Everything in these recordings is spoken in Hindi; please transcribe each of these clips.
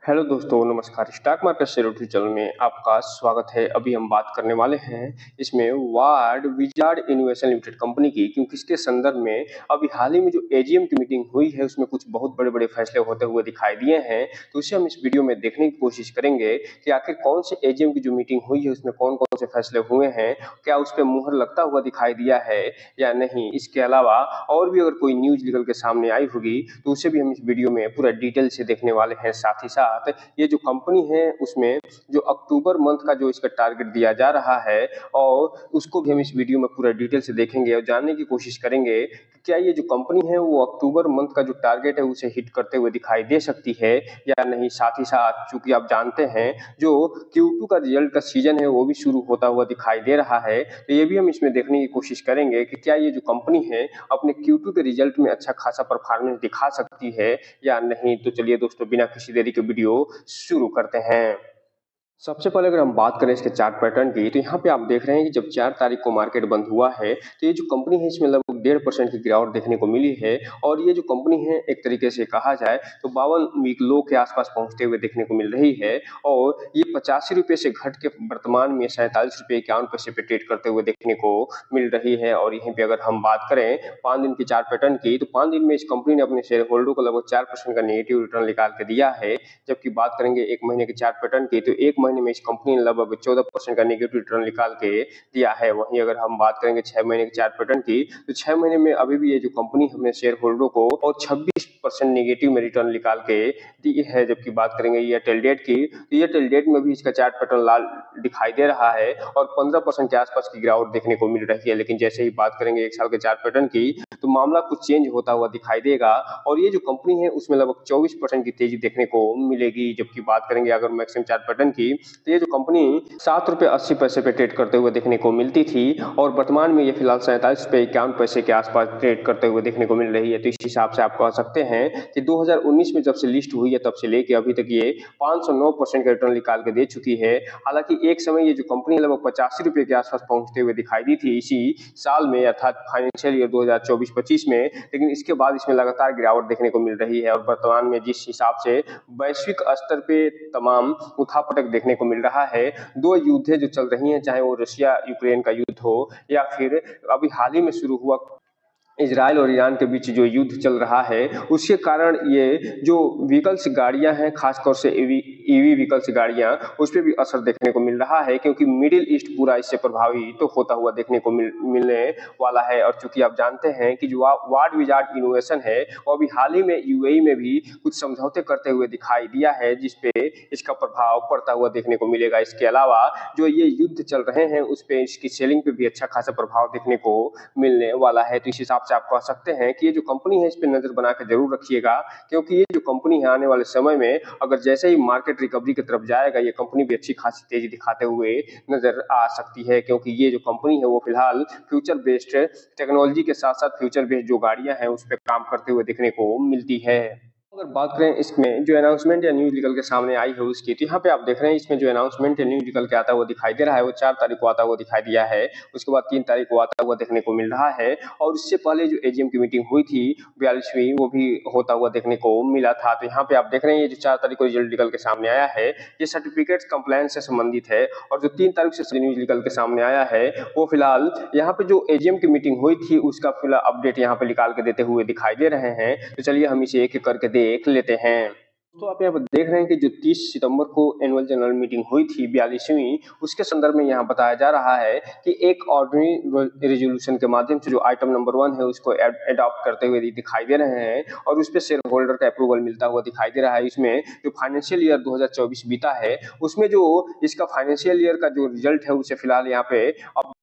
हेलो दोस्तों, नमस्कार। Stock market share YouTube channel में आपका स्वागत है। अभी हम बात करने वाले हैं इसमें ward wizard innovation limited company की, क्योंकि इसके संदर्भ में अभी हाल ही में जो एजीएम की मीटिंग हुई है उसमें कुछ बहुत बड़े-बड़े फैसले होते हुए दिखाई दिए हैं। तो उसे हम इस वीडियो में देखने की कोशिश करेंगे कि आखिर कौन से एजीएम की जो मीटिंग हुई है उसमें कौन-कौन से फैसले हुए हैं, क्या उस पे मुहर लगता हुआ दिखाई दिया है या नहीं। इसके अलावा और भी अगर कोई न्यूज़ निकल के सामने आई होगी तो उसे भी हम इस वीडियो में पूरा डिटेल से देखने वाले हैं। साथ ही साथ ये जो कंपनी है उसमें जो अक्टूबर मंथ का जो इसका टारगेट दिया जा रहा है और उसको भी हम इस वीडियो में पूरा डिटेल से देखेंगे और जानने की कोशिश करेंगे कि क्या ये जो कंपनी है वो अक्टूबर मंथ का जो टारगेट है उसे हिट करते हुए दिखाई दे सकती है या नहीं। साथ ही साथ चूंकि आप जानते हैं जो Q2 का रिजल्ट का सीजन है वो भी शुरू होता हुआ दिखाई दे रहा है, तो ये भी हम इसमें देखने की कोशिश करेंगे कि क्या ये जो कंपनी है अपने Q2 के रिजल्ट में अच्छा खासा परफॉर्मेंस दिखा सकती है या नहीं। तो चलिए दोस्तों, बिना किसी देरी के वीडियो शुरू करते हैं। सबसे पहले अगर हम बात करें इसके चार्ट पैटर्न की, तो यहाँ पे आप देख रहे हैं कि जब 4 तारीख को मार्केट बंद हुआ है तो ये जो कंपनी है इसमें लगभग 1.5% की गिरावट देखने को मिली है। और ये जो कंपनी है एक तरीके से कहा जाए तो 52 वीक लो के आसपास पहुंचते हुए देखने को मिल रही है और ये 85 रुपये से घट के वर्तमान में 47 रुपये 51 पैसे पे ट्रेड करते हुए देखने को मिल रही है। और यहीं पे अगर हम बात करें 5 दिन की चार्ट पैटर्न की, तो 5 दिन में इस कंपनी ने अपने शेयर होल्डर को लगभग 4% का नेगेटिव रिटर्न निकाल के दिया है। जबकि बात करेंगे 1 महीने की चार्ट पैटर्न की, तो 1 महीने में इस कंपनी ने लगभग 14% का नेगेटिव रिटर्न निकाल के दिया है। वहीं अगर हम बात करेंगे 6 महीने की चार्ट पैटर्न की, तो 6 महीने में अभी भी ये जो कंपनी अपने शेयर होल्डरों को और 26% नेगेटिव में रिटर्न निकाल के दी है। जबकि बात करेंगे एयरटेल डेट की, तो एयरटेल डेट में भी इसका चार्ट पैटर्न लाल दिखाई दे रहा है और 15% के आसपास की गिरावट देखने को मिल रही है। लेकिन जैसे ही बात करेंगे 1 साल के चार्ट पैटर्न की, तो मामला कुछ चेंज होता हुआ दिखाई देगा और ये जो कंपनी है उसमें लगभग 24% की तेजी देखने को मिलेगी। जबकि बात करेंगे अगर मैक्सिमम चार्ट पैटर्न की, तो ये जो कंपनी 7 रुपये 80 पैसे पे ट्रेड करते हुए देखने को मिलती थी और वर्तमान में ये फिलहाल 47 रुपये 51 पैसे के आसपास ट्रेड करते हुए देखने को मिल रही है। तो इस हिसाब से आप कह सकते हैं कि 2019 में जब से लिस्ट हुई है तब से लेके अभी तक ये 509% का रिटर्न निकाल के दे चुकी है। हालांकि एक समय ये जो कंपनी लगभग 85 रुपये के आसपास पहुंचते हुए दिखाई दी थी इसी साल में, अर्थात फाइनेंशियल ईयर 2024-25 में, लेकिन इसके बाद इसमें लगातार गिरावट देखने को मिल रही है। और वर्तमान में जिस हिसाब से वैश्विक स्तर पे तमाम उठापटक देखने को मिल रहा है, दो युद्ध जो चल रही हैं, चाहे वो रशिया यूक्रेन का युद्ध हो या फिर अभी हाल ही में शुरू हुआ इजराइल और ईरान के बीच जो युद्ध चल रहा है, उसके कारण ये जो व्हीकल्स गाड़ियां हैं, खासतौर से ईवी व्हीकल्स गाड़ियां, उस पर भी असर देखने को मिल रहा है क्योंकि मिडिल ईस्ट पूरा इससे प्रभावित तो होता हुआ देखने को मिलने वाला है। और चूंकि आप जानते हैं कि जो वार्ड विजार्ड इनोवेशन है वो अभी हाल ही में यूएई में भी कुछ समझौते करते हुए दिखाई दिया है, जिसपे इसका प्रभाव पड़ता हुआ देखने को मिलेगा। इसके अलावा जो ये युद्ध चल रहे हैं उस पे इसकी सेलिंग पे भी अच्छा खासा प्रभाव देखने को मिलने वाला है। तो इस हिसाब से आप कह सकते हैं कि ये जो कंपनी है इस पे नजर बना के जरूर रखिएगा, क्योंकि ये जो कंपनी है आने वाले समय में अगर जैसे ही मार्केट रिकवरी की तरफ जाएगा ये कंपनी भी अच्छी खासी तेजी दिखाते हुए नजर आ सकती है। क्योंकि ये जो कंपनी है वो फिलहाल फ्यूचर बेस्ड टेक्नोलॉजी के साथ साथ फ्यूचर बेस्ड जो गाड़ियां हैं उस पर काम करते हुए देखने को मिलती है। अगर बात करें इसमें जो अनाउंसमेंट या न्यूज निकल के सामने आई है उसकी, तो यहाँ पे आप देख रहे हैं इसमें जो अनाउंसमेंट या न्यूज निकल के आता हुआ दिखाई दे रहा है वो 4 तारीख को आता हुआ दिखाई दिया है। उसके बाद 3 तारीख को आता हुआ देखने को मिल रहा है और उससे पहले जो एजीएम की मीटिंग हुई थी 42वीं, वो भी होता हुआ देखने को मिला था। तो यहाँ पे आप देख रहे हैं ये जो 4 तारीख को रिजल्ट निकल के सामने आया है ये सर्टिफिकेट कंप्लायंस से संबंधित है और जो 3 तारीख से न्यूज निकल के सामने आया है वो फिलहाल यहाँ पे जो एजीएम की मीटिंग हुई थी उसका फिलहाल अपडेट यहाँ पे निकाल के देते हुए दिखाई दे रहे हैं। तो चलिए हम इसे एक एक करके देख लेते हैं। तो आप यहाँ पर देख रहे हैं कि जो 30 सितंबर को एनुअल जनरल मीटिंग हुई थी 42वीं, उसके संदर्भ में यहाँ बताया जा रहा है कि एक ऑर्डिनरी रेजोल्यूशन के माध्यम से जो आइटम नंबर 1 है उसको एडॉप्ट करते हुए दिखाई दे रहे हैं और उस पर शेयर होल्डर का अप्रूवल मिलता हुआ दिखाई दे रहा है। इसमें जो फाइनेंशियल ईयर 2024 बीता है उसमें जो इसका फाइनेंशियल ईयर का जो रिजल्ट है उसे फिलहाल यहाँ पे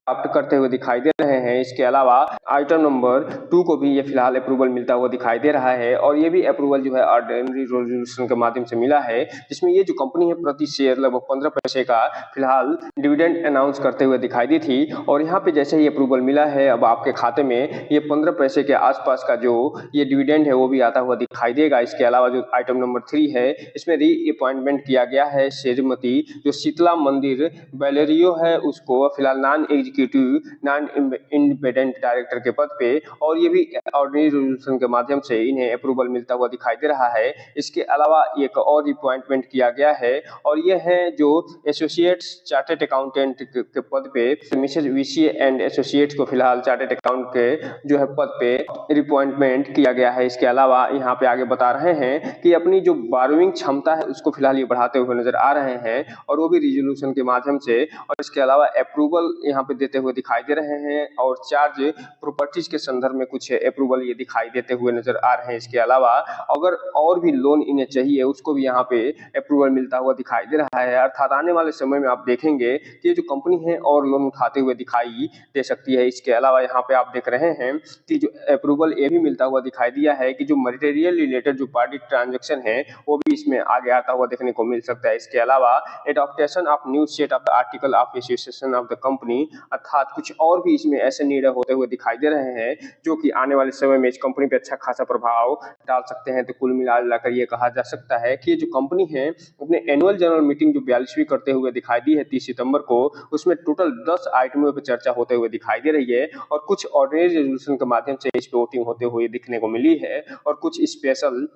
प्राप्त करते हुए दिखाई दे रहे हैं। इसके अलावा आइटम नंबर 2 को भी ये फिलहाल अप्रूवल मिलता हुआ दिखाई दे रहा है और ये भी अप्रूवल जो है ऑर्डिनरी रेजोल्यूशन के माध्यम से मिला है, जिसमें ये जो कंपनी है प्रति शेयर लगभग 15 पैसे का फिलहाल डिविडेंड अनाउंस करते हुए दिखाई दी थी और यहाँ पे जैसे ही अप्रूवल मिला है अब आपके खाते में ये 15 पैसे के आसपास का जो ये डिविडेंड है वो भी आता हुआ दिखाई देगा। इसके अलावा जो आइटम नंबर 3 है इसमें री अपॉइंटमेंट किया गया है श्रीमती जो शीतला मंदिर बैलेरियो है उसको फिलहाल non executive executive non independent director के पद पे, और ये भी ऑर्डिनरी रेजोल्यूशन के माध्यम से इन्हें अप्रूवल मिलता हुआ दिखाई दे रहा है। इसके अलावा एक और अपॉइंटमेंट किया गया है और ये है जो एसोसिएट्स चार्टर्ड अकाउंटेंट के पद पे मिसेज वीसी एंड एसोसिएट्स को फिलहाल चार्टर्ड अकाउंट के जो है पद पे रिपॉइंटमेंट किया गया है। इसके अलावा यहाँ पे आगे बता रहे हैं कि अपनी जो बारोइंग क्षमता है उसको फिलहाल ये बढ़ाते हुए नजर आ रहे हैं और वो भी रिजोल्यूशन के माध्यम से, और इसके अलावा अप्रूवल यहाँ पे देते हुए दिखाई दे रहे हैं और चार्ज प्रॉपर्टीज के संदर्भ में कुछ अप्रूवल ये दिखाई देते हुए नजर आ रहे हैं। इसके अलावा अगर और भी लोन इन्हें चाहिए उसको भी यहाँ पे अप्रूवल मिलता हुआ दिखाई दे रहा है। अर्थात आने वाले समय में आप देखेंगे कि ये जो कंपनी है और लोन उठाते हुए दिखाई दे सकती है। इसके अलावा यहाँ पे आप देख रहे हैं कि जो अप्रूवल ये भी मिलता हुआ दिखाई दिया है कि जो मटेरियल रिलेटेड जो पार्टी ट्रांजेक्शन है वो भी इसमें आगे आता हुआ देखने को मिल सकता है। इसके अलावा adaptation of new set of the article of association of the company, अर्थात कुछ और भी इसमें ऐसे निर्णय होते हुए दिखाई दे रहे हैं जो कि आने वाले समय में इस कंपनी पे अच्छा खासा प्रभाव डाल सकते हैं। तो कुल मिलाकर ये कहा जा सकता है कि जो कंपनी है अपने एनुअल जनरल मीटिंग जो 42वीं करते हुए दिखाई दी है 30 सितंबर को, उसमें टोटल 10 आइटमों पर चर्चा होते हुए दिखाई दे रही है और कुछ ऑर्डिनरी रेजोल्यूशन के माध्यम से इस पे वोटिंग होते हुए दिखने को मिली है और कुछ स्पेशल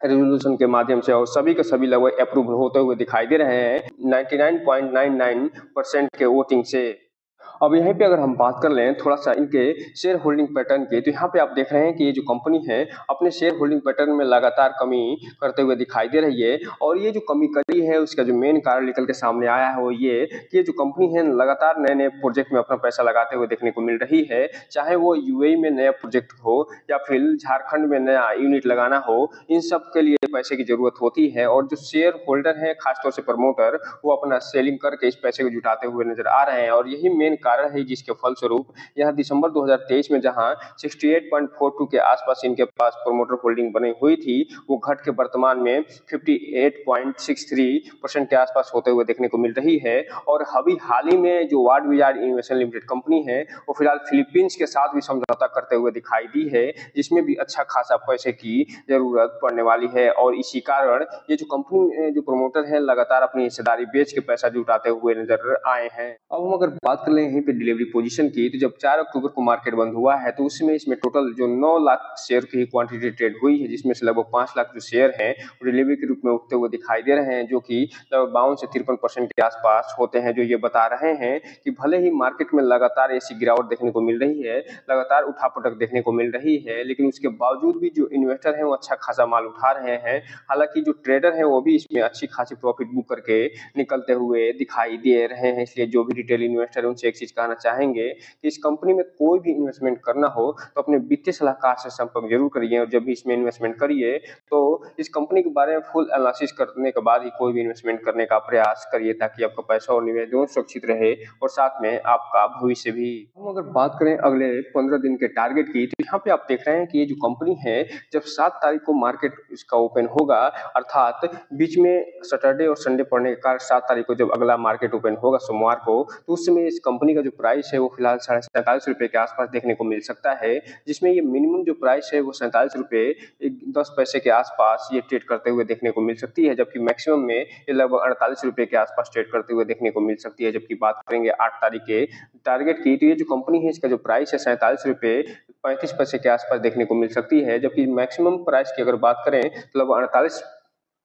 रेजोल्यूशन के माध्यम से, और सभी के सभी लगभग अप्रूव होते हुए दिखाई दे रहे हैं 99.99% के वोटिंग से। अब यहीं पे अगर हम बात कर लें थोड़ा सा इनके शेयर होल्डिंग पैटर्न की, तो यहाँ पे आप देख रहे हैं कि ये जो कंपनी है अपने शेयर होल्डिंग पैटर्न में लगातार कमी करते हुए दिखाई दे रही है और ये जो कमी करी है उसका जो मेन कारण निकल के सामने आया है वो ये कि ये जो कंपनी है लगातार नए नए प्रोजेक्ट में अपना पैसा लगाते हुए देखने को मिल रही है, चाहे वो यूएई में नया प्रोजेक्ट हो या फिर झारखंड में नया यूनिट लगाना हो, इन सब के लिए पैसे की जरूरत होती है और जो शेयर होल्डर है खासतौर से प्रमोटर वो अपना सेलिंग करके इस पैसे को जुटाते हुए नजर आ रहे हैं और यही मेन कारण है जिसके फलस्वरूप यह दिसंबर 2023 में जहां 68.42 के आसपास इनके पास प्रोमोटर होल्डिंग बनी हुई थी वो घट के वर्तमान में 58.63% के आसपास होते हुए देखने को मिल रही है। और अभी हाल ही में जो ward wizard investment limited company है वो फिलहाल फिलीपींस के साथ भी समझौता करते हुए दिखाई दी है जिसमें भी अच्छा खासा पैसे की जरूरत पड़ने वाली है और इसी कारण ये जो कंपनी जो प्रोमोटर है लगातार अपनी हिस्सेदारी बेच के पैसा जुटाते हुए नजर आए हैं। अब हम अगर बात कर लें यहीं पे डिलीवरी पोजीशन की, तो जब 4 अक्टूबर को मार्केट बंद हुआ है तो उसमें इसमें टोटल जो 9 लाख शेयर की क्वांटिटी ट्रेड हुई है जिसमें से लगभग 5 लाख जो शेयर हैं वो डिलीवरी के रूप में उठते हुए दिखाई दे रहे हैं जो कि लगभग 52 से 53% के आसपास होते हैं, जो ये बता रहे हैं कि भले ही मार्केट में लगातार ऐसी गिरावट देखने को मिल रही है, लगातार उठापटक देखने को मिल रही है, लेकिन उसके बावजूद भी जो इन्वेस्टर है वो अच्छा खासा माल उठा रहे हैं। हालांकि जो ट्रेडर है वो भी इसमें अच्छी खासी प्रॉफिट बुक करके निकलते हुए दिखाई दे रहे हैं। इसलिए जो भी रिटेल इन्वेस्टर है उनसे एक चीज कहना चाहेंगे कि इस कंपनी में कोई भी इन्वेस्टमेंट करना हो तो अपने वित्तीय सलाहकार से संपर्क जरूर करिए और जब भी इसमें इन्वेस्टमेंट करिए तो इस कंपनी के बारे में फुल एनालिसिस करने के बाद ही कोई भी इन्वेस्टमेंट करने का प्रयास करिए ताकि आपका पैसा और निवेश दोनों सुरक्षित रहे और साथ में आपका भविष्य भी। हम अगर बात करें अगले 15 दिन के टारगेट की, तो यहाँ पे आप देख रहे हैं कि ये जो कंपनी है जब 7 तारीख को मार्केट इसका ओपन होगा, अर्थात बीच में सैटरडे और संडे पड़ने के कारण 7 तारीख को जब अगला मार्केट ओपन होगा सोमवार को, तो उस समय इस कंपनी का जो प्राइस है वो फिलहाल 47.5 के आसपास देखने को मिल सकता है, जिसमें ये मिनिमम जो प्राइस है वो 47 रुपए 10 पैसे के आसपास ये ट्रेड करते हुए देखने को मिल सकती है, जबकि मैक्सिमम में ये लगभग 48 रुपए के आसपास ट्रेड करते हुए देखने को मिल सकती है। जबकि बात करेंगे 8 तारीख के टारगेट की, तो ये जो कंपनी है इसका जो प्राइस है 47 रुपए 35 पैसे के आसपास देखने को मिल सकती है, जबकि मैक्सिमम प्राइस की अगर बात करें तो लगभग 48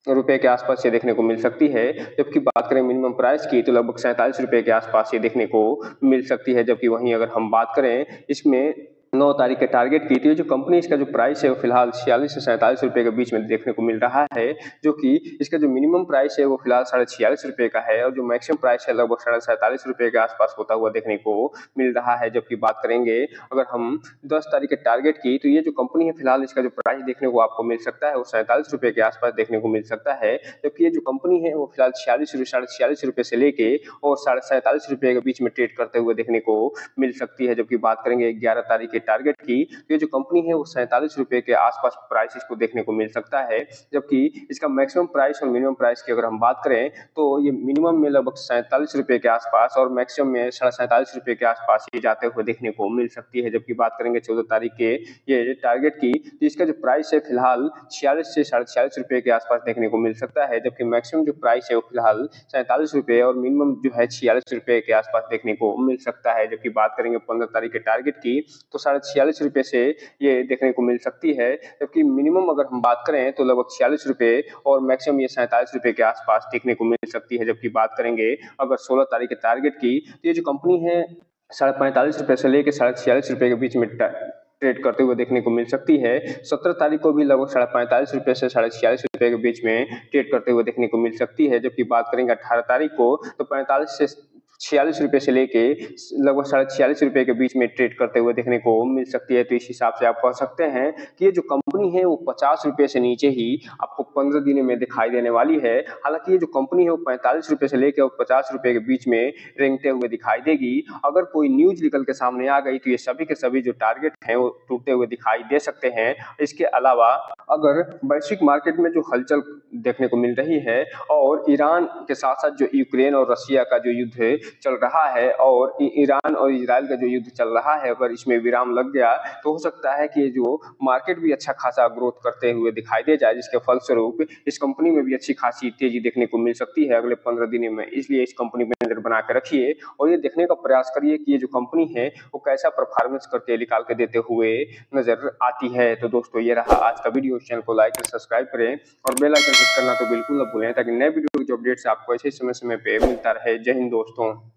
रुपए के आसपास ये देखने को मिल सकती है। जबकि बात करें मिनिमम प्राइस की तो लगभग 47 रुपए के आसपास ये देखने को मिल सकती है। जबकि वहीं अगर हम बात करें इसमें 9 तारीख के टारगेट की, तो ये जो कंपनी इसका जो प्राइस है वो फिलहाल 46 से 47 रुपए के बीच में देखने को मिल रहा है, जो कि इसका जो मिनिमम प्राइस है वो फिलहाल 46.5 रुपए का है और जो मैक्सिमम प्राइस है लगभग 47 रुपए के आसपास होता हुआ देखने को मिल रहा है। जबकि बात करेंगे अगर हम 10 तारीख के टारगेट की, तो ये जो कंपनी है फिलहाल इसका जो प्राइस देखने को आपको मिल सकता है वो 47 रुपए के आसपास देखने को मिल सकता है, जबकि ये जो कंपनी है वो फिलहाल 46 रुपए से लेके और 47 रुपए के बीच में ट्रेड करते हुए देखने को मिल सकती है। जबकि बात करेंगे 11 तारीख के टारगेट की, तो ये जो कंपनी है वो ₹47 के आसपास प्राइस इसको देखने को मिल सकता है। जबकि इसका मैक्सिमम प्राइस और मिनिमम प्राइस की अगर हम बात करें तो ये मिनिमम में लगभग ₹47 के आसपास और मैक्सिमम में ₹47.5 के आसपास ये जाते हुए देखने को मिल सकती है। जबकि बात करेंगे 14 तारीख के ये टारगेट की, तो इसका जो प्राइस है फिलहाल 46 से ₹46.5 के आसपास देखने को मिल सकता है। जबकि मैक्सिमम जो प्राइस है वो फिलहाल ₹47 और मिनिमम जो है ₹46 के आसपास देखने को मिल सकता है। जबकि बात करेंगे 15 तारीख के टारगेट की, तो ₹46.5 से ये देखने को मिल सकती है। जबकि मिनिमम अगर हम बात करें तो लगभग ₹46 और मैक्सिमम ये ₹47 के आसपास देखने को मिल सकती है। जबकि बात करेंगे अगर 16 तारीख के टारगेट की, तो ये जो कंपनी है ₹45.5 से लेके ₹46 के बीच में ट्रेड करते हुए देखने को मिल सकती है। 17 तारीख को भी लगभग ₹45.5 से ₹46 के बीच में ट्रेड करते हुए देखने को मिल सकती है। जबकि बात करेंगे 18 तारीख को, तो 45 से ₹46 से लेके लगभग ₹46.5 के बीच में ट्रेड करते हुए देखने को मिल सकती है। तो इस हिसाब से आप कह सकते हैं कि ये जो कंपनी है वो ₹50 से नीचे ही आपको 15 दिनों में दिखाई देने वाली है। हालाँकि ये जो कंपनी है वो ₹45 से लेके और ₹50 के बीच में रेंगते हुए दिखाई देगी। अगर कोई न्यूज़ निकल के सामने आ गई तो ये सभी के सभी जो टारगेट हैं वो टूटते हुए दिखाई दे सकते हैं। इसके अलावा अगर वैश्विक मार्केट में जो हलचल देखने को मिल रही है और ईरान के साथ-साथ जो यूक्रेन और रशिया का जो युद्ध चल रहा है और ईरान और इजराइल का जो युद्ध चल रहा है, अगर इसमें विराम लग गया तो हो सकता है कि जो मार्केट भी अच्छा खासा ग्रोथ करते हुए दिखाई दे जाए, जिसके फलस्वरूप इस कंपनी में भी अच्छी खासी तेजी देखने को मिल सकती है अगले 15 दिनों में। इसलिए इस कंपनी पे नजर बना के रखिए और ये देखने का प्रयास करिए कि ये जो कंपनी है वो कैसा परफॉर्मेंस करके निकाल के देते हुए नजर आती है। तो दोस्तों ये रहा आज का वीडियो। चैनल को लाइक और सब्सक्राइब करें और बेल आइकन क्लिक करना तो बिल्कुल न भूलें, ताकि नए वीडियो के जो अपडेट्स आपको ऐसे समय समय पे मिलता रहे। जय हिंद दोस्तों।